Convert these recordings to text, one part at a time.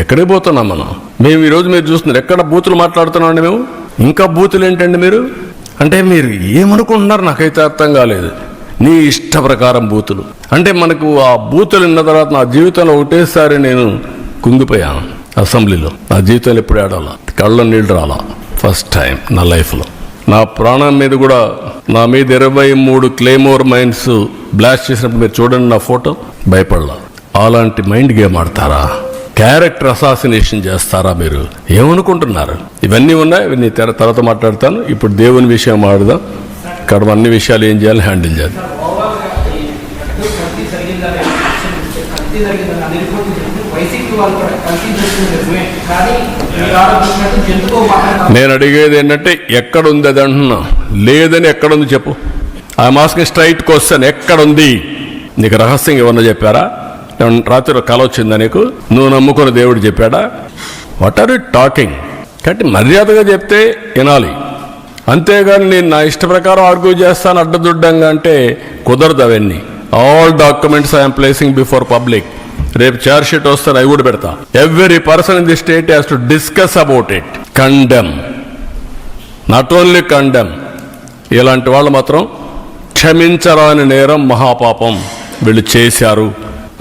ఎక్కడికి పోతున్నాం మనం? మేము ఈరోజు మీరు చూస్తున్నారు ఎక్కడ బూతులు మాట్లాడుతున్నామండి మేము. ఇంకా బూతులు ఏంటండి మీరు? అంటే మీరు ఏమనుకుంటున్నారు నాకైతే అర్థం కాలేదు. నీ ఇష్ట ప్రకారం బూతులు అంటే మనకు ఆ బూతులు విన్న తర్వాత నా జీవితంలో ఒకటేసారి నేను కుంగిపోయాను. అసెంబ్లీలో నా జీవితంలో ఎప్పుడు ఆడాలా, కళ్ళ నీళ్ళు రాలా. ఫస్ట్ టైం నా లైఫ్లో. నా ప్రాణం మీద కూడా నా మీద 23 క్లేమోర్ మైన్స్ బ్లాస్ట్ చేసినప్పుడు మీరు చూడండి నా ఫోటో. భయపడలా. అలాంటి మైండ్ గేమ్ ఆడతారా? క్యారెక్టర్ అసాసినేషన్ చేస్తారా మీరు? ఏమనుకుంటున్నారు? ఇవన్నీ ఉన్నాయి, ఇవన్నీ తర్వాత మాట్లాడతాను. ఇప్పుడు దేవుని విషయం ఆడదాం. ఇక్కడ అన్ని విషయాలు ఏం చేయాలి, హ్యాండిల్ చేయాలి. నేను అడిగేది ఏంటంటే ఎక్కడుంది అది అంటున్నా. లేదని ఎక్కడుంది చెప్పు. I'm asking straight question. ఎక్కడుంది? నీకు రహస్యంగా ఏమన్నా చెప్పారా? రాత్రి కల వచ్చిందా నీకు? నువ్వు నమ్ముకున్న దేవుడు చెప్పాడా? What are you talking? కాబట్టి మర్యాదగా చెప్తే వినాలి. అంతేగాని నేను నా ఇష్ట ప్రకారం ఆర్గ్యూ చేస్తాను అడ్డదుడ్డంగా అంటే కుదరదు. అవన్నీ all documents I'm placing before public. రేపు చార్జ్ షీట్ వస్తాను, అవి కూడా పెడతా. Every person in the state has to discuss about it, condemn, not only condemn. ఇలాంటి వాళ్ళు మాత్రం క్షమించరాని నేరం, మహాపాపం వీళ్ళు చేశారు.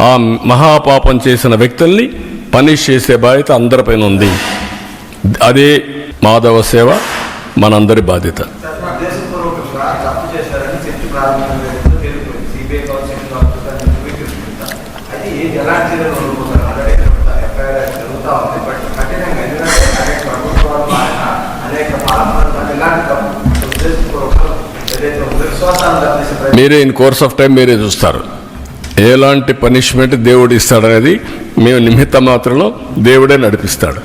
ఆ మహాపాపం చేసిన వ్యక్తుల్ని పనిష్ చేసే బాధ్యత అందరిపైన ఉంది. అదే మాధవ సేవ మనందరి బాధ్యత. మీరే ఇన్ కోర్స్ ఆఫ్ టైం మీరే చూస్తారు ఎలాంటి పనిష్మెంట్ దేవుడు ఇస్తాడనేది. మేము నిమిత్త మాత్రంలో దేవుడే నడిపిస్తాడు.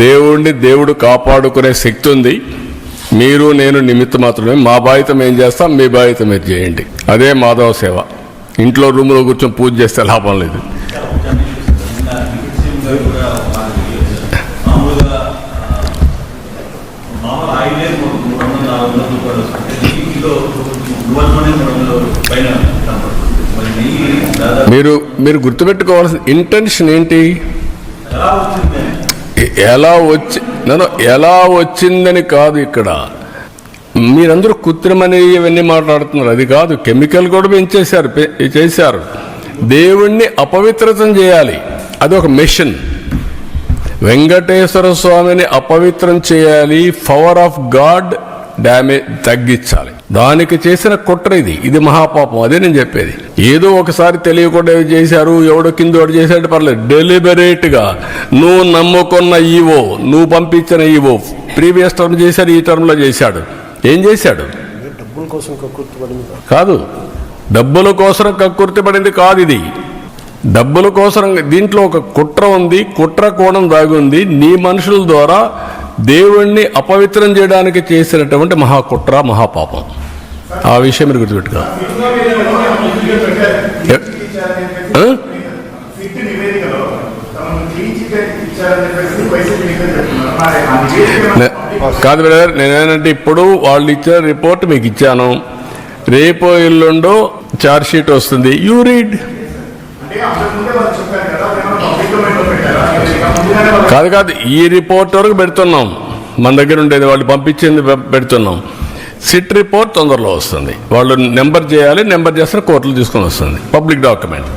దేవుడిని దేవుడు కాపాడుకునే శక్తి ఉంది. మీరు నేను నిమిత్త మాత్రమే. మా బాధ్యత మేము చేస్తాం, మీ బాధ్యత మీరు చేయండి. అదే మాధవ సేవ. ఇంట్లో రూమ్లో కూర్చొని పూజ చేస్తే లాభం లేదు. మీరు గుర్తుపెట్టుకోవాల్సిన ఇంటెన్షన్ ఏంటి? ఎలా వచ్చిందని కాదు. ఇక్కడ మీరందరూ కృత్రిమని ఇవన్నీ మాట్లాడుతున్నారు. అది కాదు. కెమికల్ కూడా చేశారు. దేవుణ్ణి అపవిత్రతం చేయాలి. అది ఒక మిషన్. వెంకటేశ్వర స్వామిని అపవిత్రం చేయాలి. పవర్ ఆఫ్ గాడ్ డ్యామేజ్ తగ్గించాలి. దానికి చేసిన కుట్ర ఇది మహాపాపం. అదే నేను చెప్పేది. ఏదో ఒకసారి తెలియకుండా చేశారు, ఎవడో కింద వాడు చేశాడు పర్లేదు. డెలిబరేట్ గా నువ్వు నమ్ముకున్న ఈవో, నువ్వు పంపించిన ఈవో ప్రీవియస్ టర్మ్ చేశాడు, ఈ టర్మ్ లో చేశాడు. ఏం చేశాడు? కాదు, డబ్బుల కోసం కక్కుర్తి పడింది కాదు. ఇది డబ్బుల కోసం. దీంట్లో ఒక కుట్ర ఉంది. కుట్ర కోణం దాగి ఉంది. నీ మనుషుల ద్వారా దేవుణ్ణి అపవిత్రం చేయడానికి చేసినటువంటి మహాకుట్ర, మహాపాపం. ఆ విషయం మీరు గుర్తుపెట్టుకో. కాదు బ్రదర్, నేనేంటంటే ఇప్పుడు వాళ్ళు ఇచ్చిన రిపోర్ట్ మీకు ఇచ్చాను. రేపో ఎల్లుండో చార్జ్ షీట్ వస్తుంది. You read. కాదు, ఈ రిపోర్ట్ వరకు పెడుతున్నాం. మన దగ్గర ఉండేది వాళ్ళు పంపించింది పెడుతున్నాం. సిట్ రిపోర్ట్ తొందరలో వస్తుంది. వాళ్ళు నెంబర్ చేయాలి, నెంబర్ చేస్తే కోర్టులు తీసుకొని వస్తుంది. Public document.